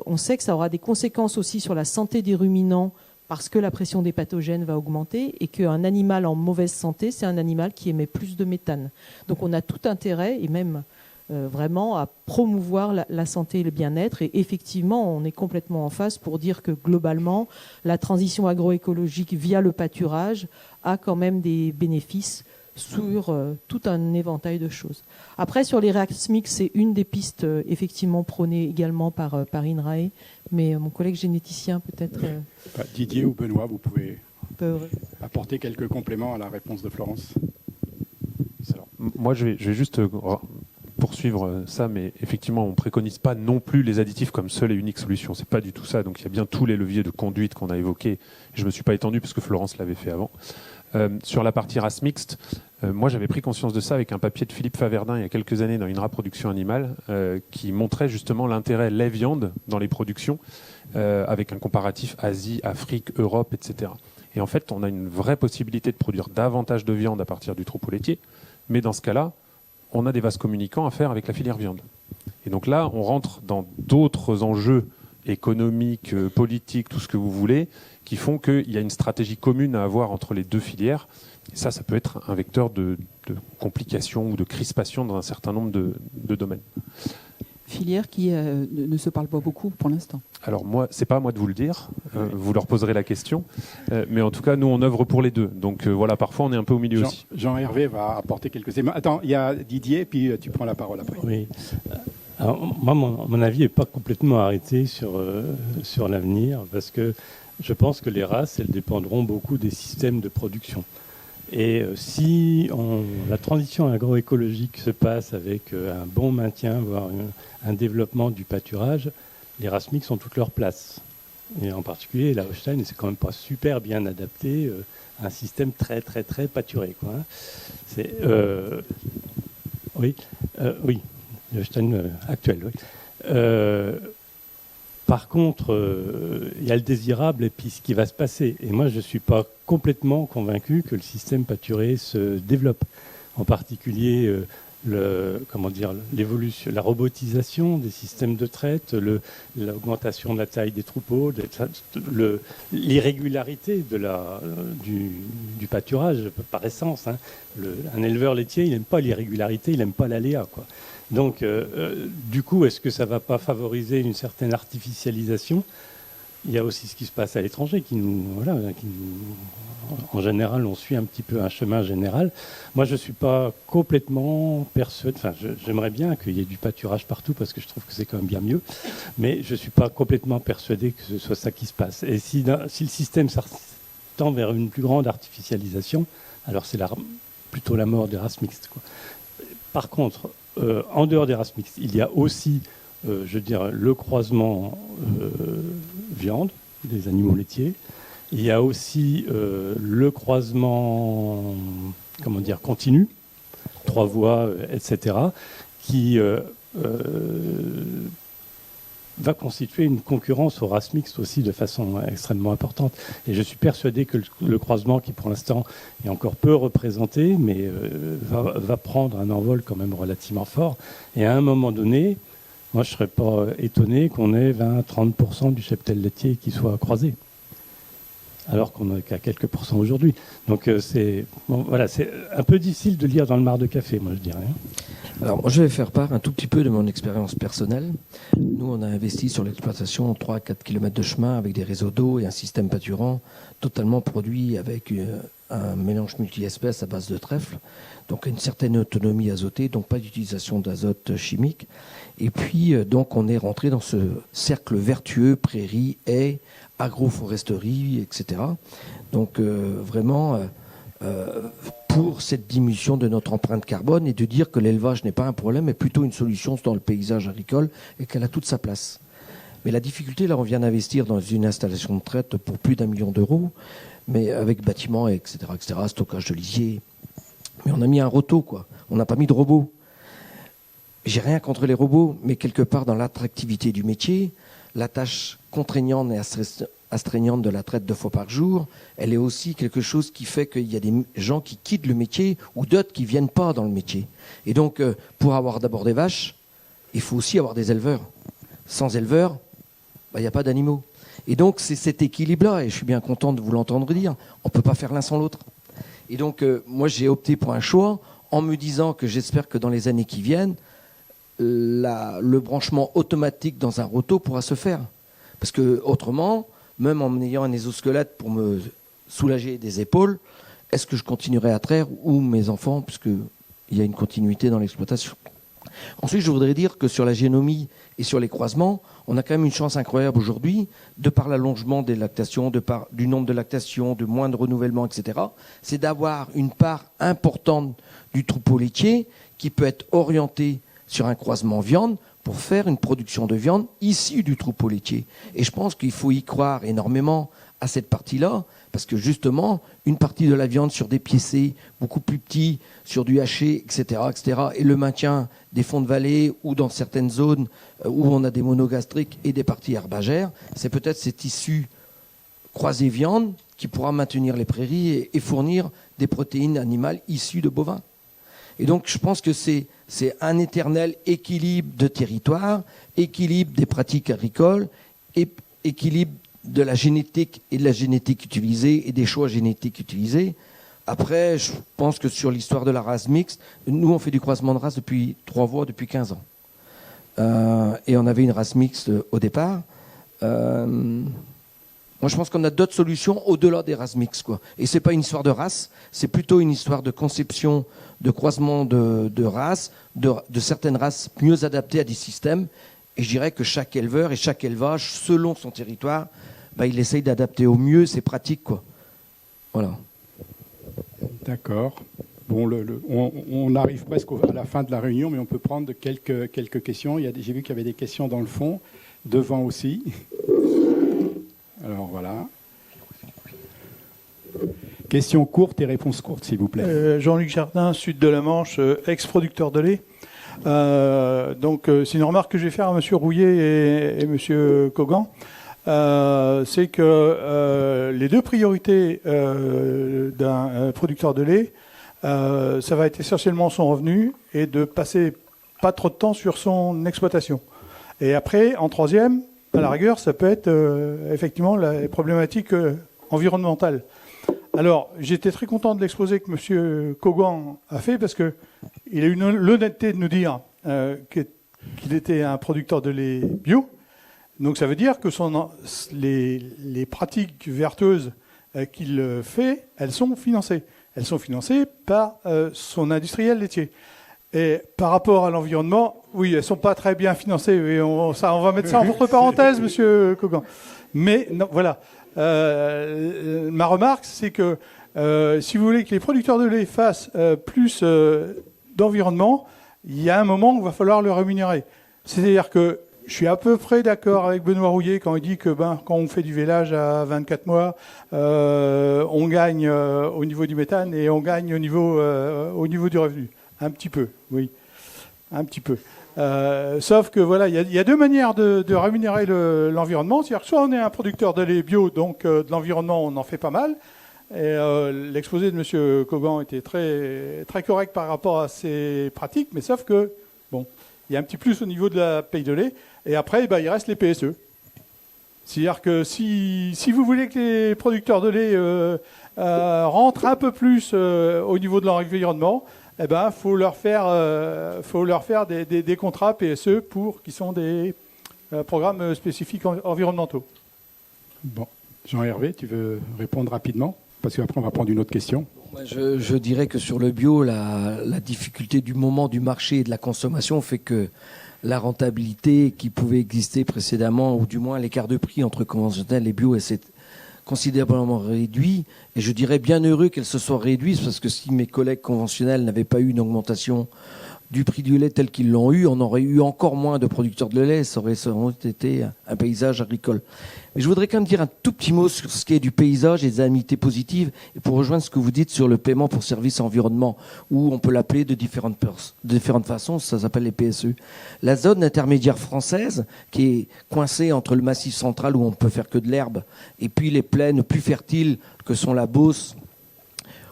S5: on sait que ça aura des conséquences aussi sur la santé des ruminants parce que la pression des pathogènes va augmenter, et qu'un animal en mauvaise santé, c'est un animal qui émet plus de méthane. Donc on a tout intérêt, et même vraiment à promouvoir la santé et le bien-être. Et effectivement, on est complètement en phase pour dire que globalement, la transition agroécologique via le pâturage a quand même des bénéfices sur tout un éventail de choses. Après, sur les races mixtes, c'est une des pistes effectivement prônées également par INRAE, mais mon collègue généticien peut-être...
S1: Didier ou Benoît, vous pouvez apporter quelques compléments à la réponse de Florence.
S6: Alors, moi, je vais juste poursuivre ça, mais effectivement, on ne préconise pas non plus les additifs comme seule et unique solution. C'est pas du tout ça. Donc il y a bien tous les leviers de conduite qu'on a évoqués. Je ne me suis pas étendu parce que Florence l'avait fait avant. Sur la partie race mixte, moi j'avais pris conscience de ça avec un papier de Philippe Faverdin il y a quelques années dans INRA Production Animale qui montrait justement l'intérêt lait-viande dans les productions avec un comparatif Asie, Afrique, Europe, etc. Et en fait, on a une vraie possibilité de produire davantage de viande à partir du troupeau laitier, mais dans ce cas-là, on a des vases communicants à faire avec la filière viande. Et donc là, on rentre dans d'autres enjeux économiques, politiques, tout ce que vous voulez, qui font qu'il y a une stratégie commune à avoir entre les deux filières. Et ça peut être un vecteur de complications ou de crispation dans un certain nombre de domaines.
S2: Filière qui ne se parle pas beaucoup pour l'instant.
S6: Alors moi, c'est pas à moi de vous le dire, vous leur poserez la question, mais en tout cas, nous, on œuvre pour les deux. Donc voilà, parfois, on est un peu au milieu aussi.
S1: Jean-Hervé va apporter quelques éléments. Attends, il y a Didier, puis tu prends la parole après.
S7: Oui. Alors, moi, mon avis n'est pas complètement arrêté sur l'avenir, parce que je pense que les races, elles dépendront beaucoup des systèmes de production. Et si la transition agroécologique se passe avec un bon maintien, voire un développement du pâturage, les races mixtes ont toute leur place. Et en particulier, la Holstein, c'est quand même pas super bien adapté à un système très, très, très pâturé, quoi. C'est, oui, oui, la Holstein actuelle, oui. Par contre, il y a le désirable et puis ce qui va se passer. Et moi, je ne suis pas complètement convaincu que le système pâturé se développe. En particulier, l'évolution, la robotisation des systèmes de traite, l'augmentation de la taille des troupeaux, l'irrégularité du pâturage, par essence. Hein. Un éleveur laitier, il n'aime pas l'irrégularité, il n'aime pas l'aléa, quoi. Donc, du coup, est-ce que ça ne va pas favoriser une certaine artificialisation ? Il y a aussi ce qui se passe à l'étranger, en général, on suit un petit peu un chemin général. Moi, je ne suis pas complètement persuadé, enfin, j'aimerais bien qu'il y ait du pâturage partout, parce que je trouve que c'est quand même bien mieux, mais je ne suis pas complètement persuadé que ce soit ça qui se passe. Et si le système tend vers une plus grande artificialisation, alors c'est plutôt la mort des races mixtes, quoi. Par contre, en dehors des races mixtes, il y a aussi, le croisement viande des animaux laitiers. Il y a aussi le croisement, continu, 3 voies, etc., qui va constituer une concurrence aux races mixtes aussi de façon extrêmement importante. Et je suis persuadé que le croisement, qui pour l'instant est encore peu représenté, mais va prendre un envol quand même relativement fort. Et à un moment donné, moi je ne serais pas étonné qu'on ait 20-30% du cheptel laitier qui soit croisé, alors qu'on n'est qu'à quelques pourcents aujourd'hui. Donc c'est un peu difficile de lire dans le marc de café, moi je dirais.
S3: Alors, moi, je vais faire part un tout petit peu de mon expérience personnelle. Nous, on a investi sur l'exploitation 3 à 4 km de chemin avec des réseaux d'eau et un système pâturant totalement produit avec un mélange multi-espèces à base de trèfle. Donc, une certaine autonomie azotée, donc pas d'utilisation d'azote chimique. Et puis, donc, on est rentré dans ce cercle vertueux, prairies, haies, agroforesterie, etc. Donc, vraiment... pour cette diminution de notre empreinte carbone et de dire que l'élevage n'est pas un problème, mais plutôt une solution dans le paysage agricole et qu'elle a toute sa place. Mais la difficulté, là, on vient d'investir dans une installation de traite pour plus d'1 million d'euros, mais avec bâtiments, etc., stockage de lisier. Mais on a mis un roto, quoi. On n'a pas mis de robot. J'ai rien contre les robots, mais quelque part dans l'attractivité du métier, la tâche contraignante et astreignante de la traite 2 fois par jour, elle est aussi quelque chose qui fait qu'il y a des gens qui quittent le métier ou d'autres qui ne viennent pas dans le métier. Et donc, pour avoir d'abord des vaches, il faut aussi avoir des éleveurs. Sans éleveurs, il n'y a pas d'animaux. Et donc, c'est cet équilibre-là, et je suis bien content de vous l'entendre dire, on ne peut pas faire l'un sans l'autre. Et donc, moi, j'ai opté pour un choix en me disant que j'espère que dans les années qui viennent, le branchement automatique dans un roto pourra se faire. Parce que autrement, même en ayant un exosquelette pour me soulager des épaules, est-ce que je continuerai à traire ou mes enfants, puisqu'il y a une continuité dans l'exploitation. Ensuite, je voudrais dire que sur la génomie et sur les croisements, on a quand même une chance incroyable aujourd'hui, de par l'allongement des lactations, du nombre de lactations, de moins de renouvellement, etc., c'est d'avoir une part importante du troupeau laitier qui peut être orientée sur un croisement viande pour faire une production de viande issue du troupeau laitier. Et je pense qu'il faut y croire énormément à cette partie-là, parce que justement, une partie de la viande sur des piécés beaucoup plus petits, sur du haché, etc., et le maintien des fonds de vallée ou dans certaines zones où on a des monogastriques et des parties herbagères, c'est peut-être cette issue croisée viande qui pourra maintenir les prairies et fournir des protéines animales issues de bovins. Et donc, je pense que c'est un éternel équilibre de territoire, équilibre des pratiques agricoles, équilibre de la génétique et de la génétique utilisée et des choix génétiques utilisés. Après, je pense que sur l'histoire de la race mixte, nous, on fait du croisement de race depuis 3 voies, depuis 15 ans. Et on avait une race mixte au départ. Moi, je pense qu'on a d'autres solutions au-delà des races mixtes, quoi. Et c'est pas une histoire de race, c'est plutôt une histoire de conception, de croisement de races, de certaines races mieux adaptées à des systèmes. Et je dirais que chaque éleveur et chaque élevage, selon son territoire, il essaye d'adapter au mieux ses pratiques, quoi. Voilà.
S1: D'accord. Bon, on arrive presque à la fin de la réunion, mais on peut prendre quelques questions. J'ai vu qu'il y avait des questions dans le fond, devant aussi. Alors voilà. Questions courtes et réponses courtes, s'il vous plaît.
S8: Jean-Luc Jardin, sud de la Manche, ex-producteur de lait. Donc, c'est une remarque que je vais faire à M. Rouillet et M. Cogan. C'est que les deux priorités d'un producteur de lait, ça va être essentiellement son revenu et de passer pas trop de temps sur son exploitation. Et après, en troisième, à la rigueur, ça peut être effectivement les problématiques environnementales. Alors, j'étais très content de l'exposé que M. Cogan a fait parce qu'il a eu l'honnêteté de nous dire qu'il était un producteur de lait bio. Donc ça veut dire que les pratiques vertueuses qu'il fait, elles sont financées. Elles sont financées par son industriel laitier. Et par rapport à l'environnement, oui, elles ne sont pas très bien financées. Et on va mettre ça entre parenthèses, M. Cogan. Mais non, voilà. Ma remarque, c'est que si vous voulez que les producteurs de lait fassent plus d'environnement, il y a un moment où il va falloir le rémunérer. C'est-à-dire que je suis à peu près d'accord avec Benoît Rouillet quand il dit que quand on fait du vélage à 24 mois, on gagne au niveau du méthane et on gagne au niveau du revenu. Un petit peu, oui. Un petit peu. Sauf que voilà, il y a deux manières de rémunérer l'environnement. C'est-à-dire que soit on est un producteur de lait bio, donc de l'environnement, on en fait pas mal. Et l'exposé de M. Cogan était très, très correct par rapport à ces pratiques, mais sauf que, bon, il y a un petit plus au niveau de la paye de lait. Et après, il reste les PSE. C'est-à-dire que si vous voulez que les producteurs de lait rentrent un peu plus au niveau de l'environnement, faut leur faire des contrats PSE qui sont des programmes spécifiques environnementaux.
S1: Bon, Jean-Hervé, tu veux répondre rapidement? Parce qu'après, on va prendre une autre question.
S3: Je dirais que sur le bio, la difficulté du moment du marché et de la consommation fait que la rentabilité qui pouvait exister précédemment, ou du moins l'écart de prix entre conventionnel et bio, s'est considérablement réduit. Et je dirais bien heureux qu'elle se soit réduite, parce que si mes collègues conventionnels n'avaient pas eu une augmentation du prix du lait tel qu'ils l'ont eu, on aurait eu encore moins de producteurs de lait, ça aurait été un paysage agricole. Mais je voudrais quand même dire un tout petit mot sur ce qui est du paysage et des indemnités positives, et pour rejoindre ce que vous dites sur le paiement pour services environnement, où on peut l'appeler de différentes façons, ça s'appelle les PSE. La zone intermédiaire française, qui est coincée entre le massif central où on ne peut faire que de l'herbe, et puis les plaines plus fertiles que sont la Beauce,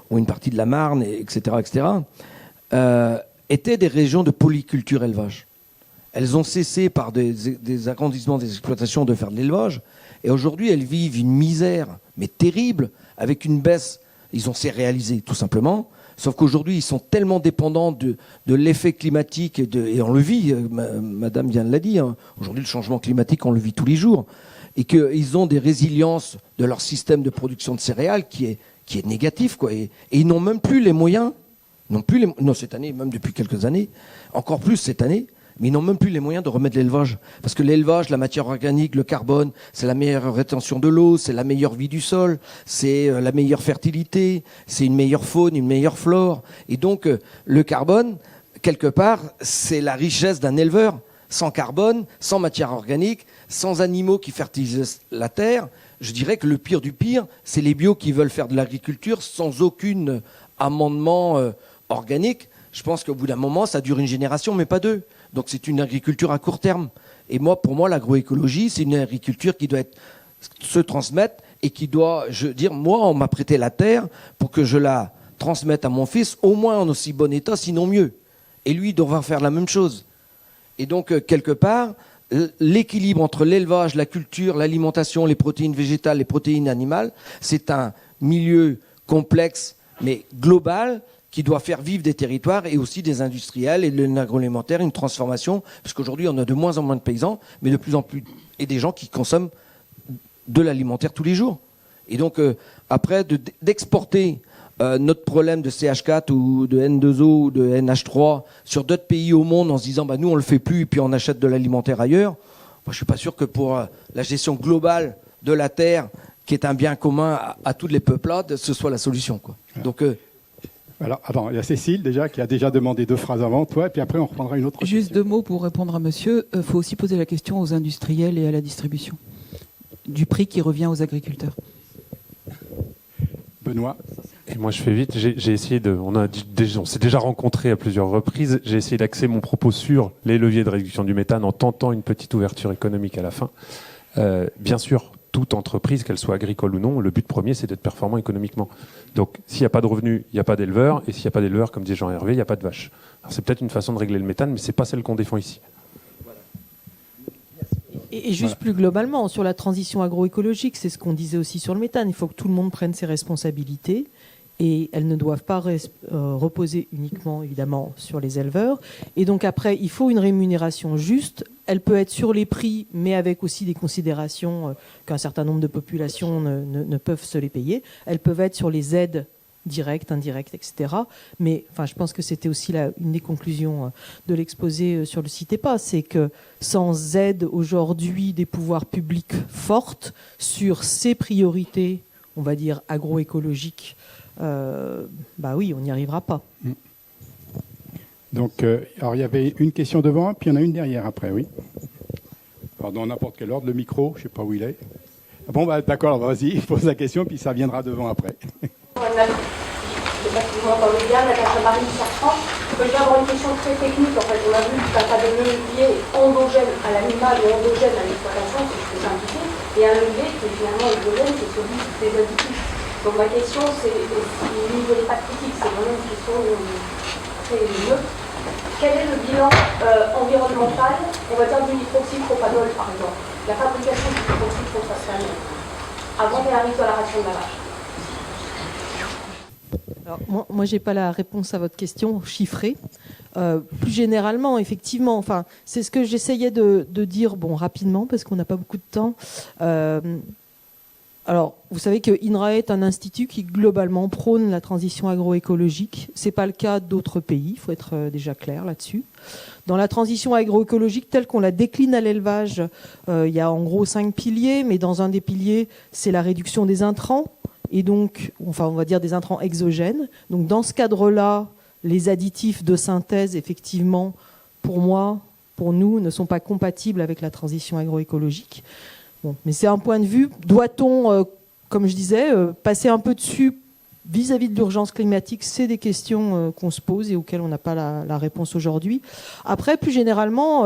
S3: ou une partie de la Marne, etc., étaient des régions de polyculture élevage. Elles ont cessé par des agrandissements des exploitations de faire de l'élevage, et aujourd'hui elles vivent une misère, mais terrible, avec une baisse. Ils ont céréalisé, tout simplement, sauf qu'aujourd'hui ils sont tellement dépendants de l'effet climatique, et on le vit, madame vient de l'a dit, hein, aujourd'hui le changement climatique on le vit tous les jours, et qu'ils ont des résiliences de leur système de production de céréales qui est négatif, quoi, et ils n'ont même plus les moyens. Non, cette année, même depuis quelques années, encore plus cette année, mais ils n'ont même plus les moyens de remettre l'élevage. Parce que l'élevage, la matière organique, le carbone, c'est la meilleure rétention de l'eau, c'est la meilleure vie du sol, c'est la meilleure fertilité, c'est une meilleure faune, une meilleure flore. Et donc, le carbone, quelque part, c'est la richesse d'un éleveur. Sans carbone, sans matière organique, sans animaux qui fertilisent la terre, je dirais que le pire du pire, c'est les bios qui veulent faire de l'agriculture sans aucun amendement organique. Je pense qu'au bout d'un moment, ça dure une génération, mais pas deux. Donc c'est une agriculture à court terme. Et pour moi, l'agroécologie, c'est une agriculture qui doit se transmettre et qui doit, moi, on m'a prêté la terre pour que je la transmette à mon fils, au moins en aussi bon état, sinon mieux. Et lui, il devra faire la même chose. Et donc, quelque part, l'équilibre entre l'élevage, la culture, l'alimentation, les protéines végétales, les protéines animales, c'est un milieu complexe, mais global, qui doit faire vivre des territoires et aussi des industriels et de l'agroalimentaire, une transformation, parce qu'aujourd'hui on a de moins en moins de paysans, mais de plus en plus, et des gens qui consomment de l'alimentaire tous les jours. Et donc après d'exporter notre problème de CH4 ou de N2O ou de NH3 sur d'autres pays au monde en se disant nous on le fait plus et puis on achète de l'alimentaire ailleurs, moi je suis pas sûr que pour la gestion globale de la terre, qui est un bien commun à tous les peuplades, ce soit la solution, quoi. Donc
S1: alors, attends, il y a Cécile déjà qui a déjà demandé 2 phrases avant toi, et puis après on reprendra une autre question.
S2: Juste 2 mots pour répondre à monsieur. Il faut aussi poser la question aux industriels et à la distribution du prix qui revient aux agriculteurs.
S1: Benoît.
S6: Et moi je fais vite, j'ai essayé on s'est déjà rencontrés à plusieurs reprises, j'ai essayé d'axer mon propos sur les leviers de réduction du méthane en tentant une petite ouverture économique à la fin. Bien sûr, toute entreprise, qu'elle soit agricole ou non, le but premier, c'est d'être performant économiquement. Donc, s'il n'y a pas de revenus, il n'y a pas d'éleveurs, et s'il n'y a pas d'éleveurs, comme dit Jean-Hervé, il n'y a pas de vaches. Alors, c'est peut-être une façon de régler le méthane, mais ce n'est pas celle qu'on défend ici.
S5: Et juste plus globalement, sur la transition agroécologique, c'est ce qu'on disait aussi sur le méthane, il faut que tout le monde prenne ses responsabilités, et elles ne doivent pas reposer uniquement, évidemment, sur les éleveurs. Et donc après, il faut une rémunération juste. Elle peut être sur les prix, mais avec aussi des considérations qu'un certain nombre de populations ne peuvent se les payer. Elles peuvent être sur les aides directes, indirectes, etc. Mais je pense que c'était aussi une des conclusions de l'exposé sur le site EPA, c'est que sans aide aujourd'hui des pouvoirs publics fortes sur ces priorités, on va dire agroécologiques, oui, on n'y arrivera pas.
S1: Donc, alors il y avait une question devant, puis il y en a une derrière après, oui. Alors, dans n'importe quel ordre, le micro, je ne sais pas où il est. Bon, bah, d'accord, vas-y, pose la question, puis ça viendra devant après.
S9: Je ne sais pas si vous m'entendez bien, Natacha Marie Chartrand. Je vais avoir une question très technique. En fait, on a vu tout un tas de leviers endogènes à l'animal et endogènes à l'exploitation, si je peux simplifier, et un levier qui est finalement endogène, c'est celui des additifs. Donc ma question, c'est, si le niveau n'est pas critique, c'est vraiment une question très neutre. Quel est le bilan environnemental, on va dire, du nitroxypropanol, par exemple, la fabrication du nitroxypropanol, avant qu'elle arrive dans la ration de la vache?
S5: Alors, moi je n'ai pas la réponse à votre question chiffrée. Plus généralement, effectivement, enfin, c'est ce que j'essayais de dire rapidement, parce qu'on n'a pas beaucoup de temps. Alors, vous savez que INRAE est un institut qui globalement prône la transition agroécologique. Ce n'est pas le cas d'autres pays, il faut être déjà clair là-dessus. Dans la transition agroécologique telle qu'on la décline à l'élevage, il y a en gros 5 piliers, mais dans un des piliers, c'est la réduction des intrants, et donc, enfin, on va dire des intrants exogènes. Donc, dans ce cadre-là, les additifs de synthèse, effectivement, pour moi, pour nous, ne sont pas compatibles avec la transition agroécologique. Bon, mais c'est un point de vue. Doit-on, comme je disais, passer un peu dessus vis-à-vis de l'urgence climatique? C'est des questions qu'on se pose et auxquelles on n'a pas la réponse aujourd'hui. Après, plus généralement,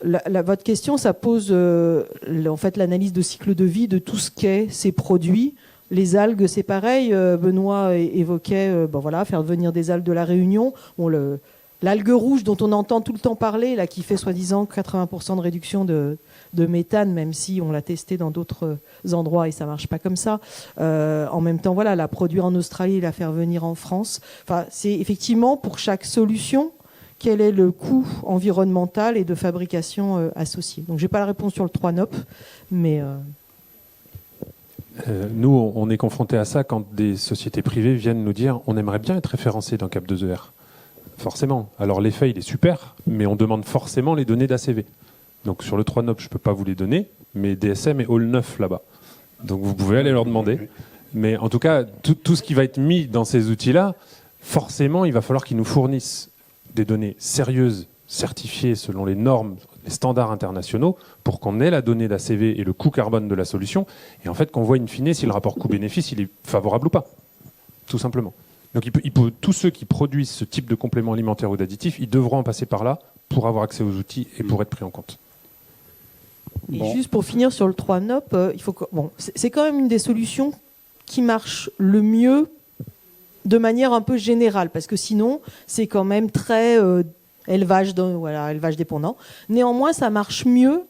S5: votre question, ça pose en fait l'analyse de cycle de vie de tout ce qu'est ces produits. Les algues, c'est pareil. Benoît évoquait faire venir des algues de la Réunion. Bon, l'algue rouge dont on entend tout le temps parler, là, qui fait soi-disant 80% de réduction de méthane, même si on l'a testé dans d'autres endroits et ça marche pas comme ça. En même temps, voilà, la produire en Australie et la faire venir en France. Enfin, c'est effectivement pour chaque solution quel est le coût environnemental et de fabrication associé. Donc, j'ai pas la réponse sur le 3NOP, mais
S6: nous, on est confrontés à ça quand des sociétés privées viennent nous dire on aimerait bien être référencé dans CAP 2ER. Forcément. Alors l'effet, il est super, mais on demande forcément les données d'ACV. Donc sur le 3NOP, je ne peux pas vous les donner, mais DSM est all 9 là-bas. Donc vous pouvez aller leur demander. Mais en tout cas, tout ce qui va être mis dans ces outils-là, forcément, il va falloir qu'ils nous fournissent des données sérieuses, certifiées selon les normes, les standards internationaux, pour qu'on ait la donnée d'ACV et le coût carbone de la solution, et en fait qu'on voit in fine si le rapport coût-bénéfice il est favorable ou pas, tout simplement. Donc tous ceux qui produisent ce type de compléments alimentaires ou d'additifs, ils devront en passer par là pour avoir accès aux outils et pour être pris en compte.
S5: Et juste pour finir sur le 3NOP, c'est quand même une des solutions qui marche le mieux de manière un peu générale, parce que sinon, c'est quand même très élevage dépendant. Néanmoins, ça marche mieux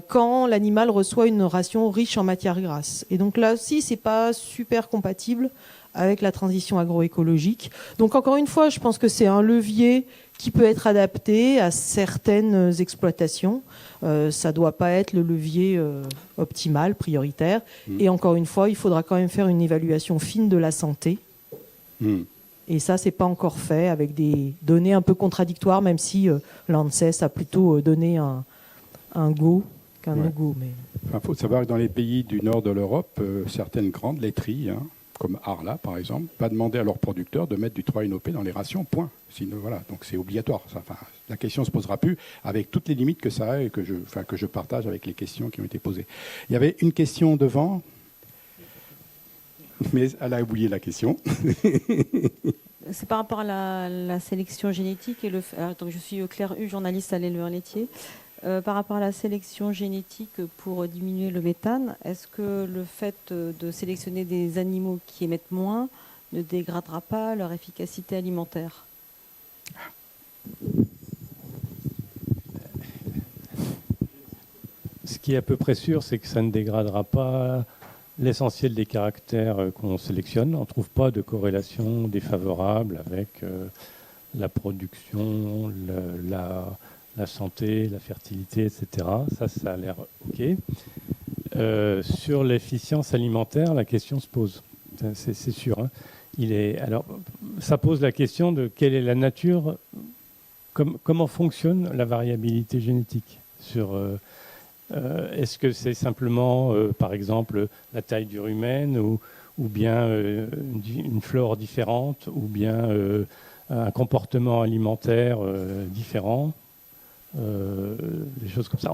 S5: quand l'animal reçoit une ration riche en matières grasses. Et donc là aussi, c'est pas super compatible avec la transition agroécologique. Donc encore une fois, je pense que c'est un levier qui peut être adapté à certaines exploitations. Ça ne doit pas être le levier optimal, prioritaire. Et encore une fois, il faudra quand même faire une évaluation fine de la santé. Et ça, c'est pas encore fait, avec des données un peu contradictoires, même si l'ANSES a plutôt donné un go qu'un no-go.
S1: Il faut savoir que dans les pays du nord de l'Europe, certaines grandes laiteries, comme Arla par exemple, va demander à leurs producteurs de mettre du 3-NOP dans les rations, point. Sinon, voilà, donc c'est obligatoire. La question ne se posera plus avec toutes les limites que ça a et que je partage avec les questions qui ont été posées. Il y avait une question devant, mais elle a oublié la question.
S10: C'est par rapport à la sélection génétique et donc je suis Claire Hu, journaliste à l'éleveur laitier. Par rapport à la sélection génétique pour diminuer le méthane, est-ce que le fait de sélectionner des animaux qui émettent moins ne dégradera pas leur efficacité alimentaire ?
S7: Ce qui est à peu près sûr, c'est que ça ne dégradera pas l'essentiel des caractères qu'on sélectionne. On ne trouve pas de corrélation défavorable avec la production, la santé, la fertilité, etc. Ça a l'air OK. Sur l'efficience alimentaire, la question se pose. C'est sûr. Alors, ça pose la question de quelle est la nature, comment fonctionne la variabilité génétique sur... est-ce que c'est simplement, par exemple, la taille du rumen ou bien une flore différente ou bien un comportement alimentaire différent. Des choses comme ça.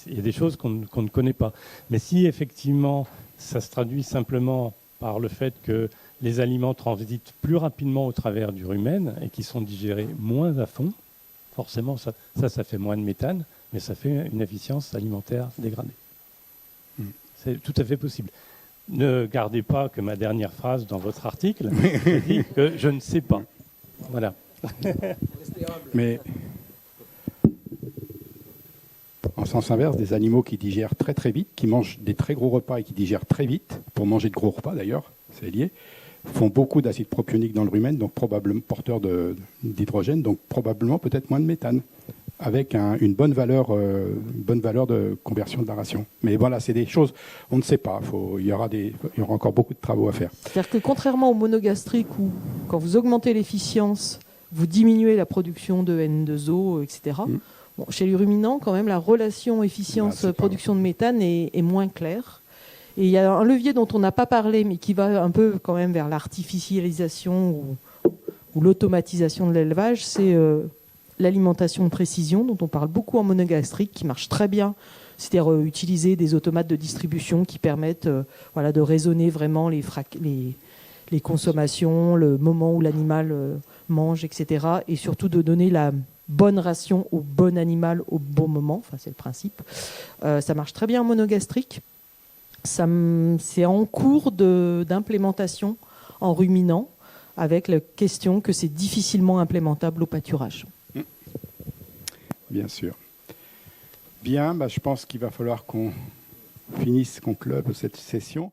S7: Il y a des choses qu'on ne connaît pas. Mais si effectivement ça se traduit simplement par le fait que les aliments transitent plus rapidement au travers du rumen et qui sont digérés moins à fond, forcément ça fait moins de méthane, mais ça fait une efficience alimentaire dégradée. C'est tout à fait possible. Ne gardez pas que ma dernière phrase dans votre article. Je dis que je ne sais pas. Voilà.
S1: Mais en sens inverse, des animaux qui digèrent très très vite, qui mangent des très gros repas et qui digèrent très vite, pour manger de gros repas d'ailleurs, c'est lié, font beaucoup d'acide propionique dans le rumen, donc probablement porteurs d'hydrogène, donc probablement peut-être moins de méthane, avec une bonne valeur de conversion de la ration. Mais voilà, c'est des choses, on ne sait pas, il y aura encore beaucoup de travaux à faire.
S5: C'est-à-dire que contrairement aux monogastriques où, quand vous augmentez l'efficience, vous diminuez la production de N2O, etc., bon, chez les ruminants, quand même, la relation efficience-production de méthane est moins claire. Et il y a un levier dont on n'a pas parlé, mais qui va un peu quand même vers l'artificialisation ou l'automatisation de l'élevage, c'est l'alimentation de précision, dont on parle beaucoup en monogastrique, qui marche très bien. C'est-à-dire utiliser des automates de distribution qui permettent de raisonner vraiment les consommations, le moment où l'animal mange, etc. Et surtout de donner la bonne ration au bon animal au bon moment. Enfin, c'est le principe. Ça marche très bien en monogastrique. C'est en cours d'implémentation en ruminant, avec la question que c'est difficilement implémentable au pâturage.
S1: Bien sûr. Bien, je pense qu'il va falloir qu'on conclue cette session.